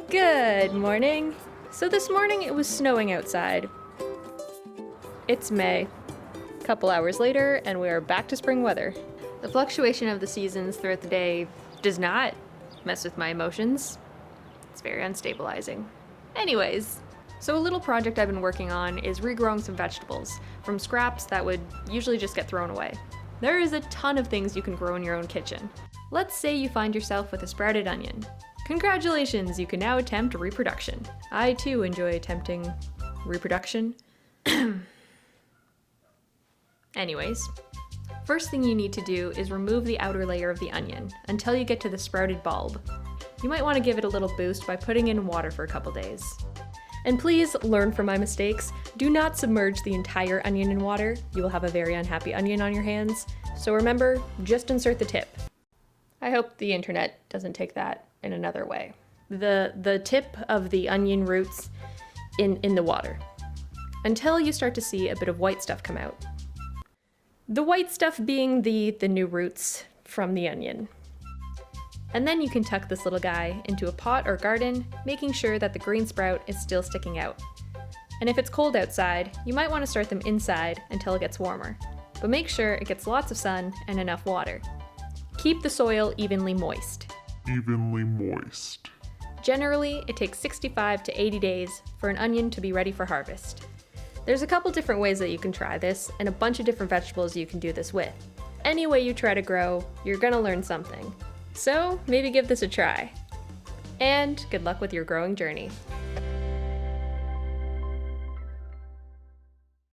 Good morning. So this morning it was snowing outside. It's May. A couple hours later and we are back to spring weather. The fluctuation of the seasons throughout the day does not mess with my emotions. It's very unstabilizing. Anyways, so a little project I've been working on is regrowing some vegetables from scraps that would usually just get thrown away. There is a ton of things you can grow in your own kitchen. Let's say you find yourself with a sprouted onion. Congratulations, you can now attempt reproduction. I too enjoy attempting reproduction. Anyways, first thing you need to do is remove the outer layer of the onion until you get to the sprouted bulb. You might want to give it a little boost by putting in water for a couple days. And please learn from my mistakes. Do not submerge the entire onion in water. You will have a very unhappy onion on your hands. So remember, just insert the tip. I hope the internet doesn't take that in another way. The tip of the onion roots in the water until you start to see a bit of white stuff come out. The white stuff being the new roots from the onion. And then you can tuck this little guy into a pot or garden, making sure that the green sprout is still sticking out. And if it's cold outside, you might want to start them inside until it gets warmer. But make sure it gets lots of sun and enough water. Keep the soil evenly moist. Generally, it takes 65 to 80 days for an onion to be ready for harvest. There's a couple different ways that you can try this, and a bunch of different vegetables you can do this with. Any way you try to grow, you're gonna learn something. So maybe give this a try. And good luck with your growing journey.